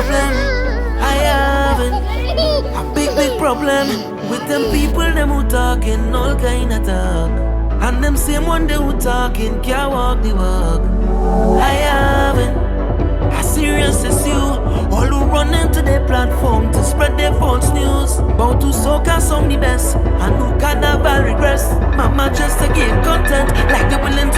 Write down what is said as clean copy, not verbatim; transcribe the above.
problem. I haven't a big problem with them people them who talking all kind of talk, and them same one they who talking can't walk the walk. I haven't as serious as you, all who run into their platform to spread their false news about who soca some the best and who carnival regress. Mama just to give content like they willing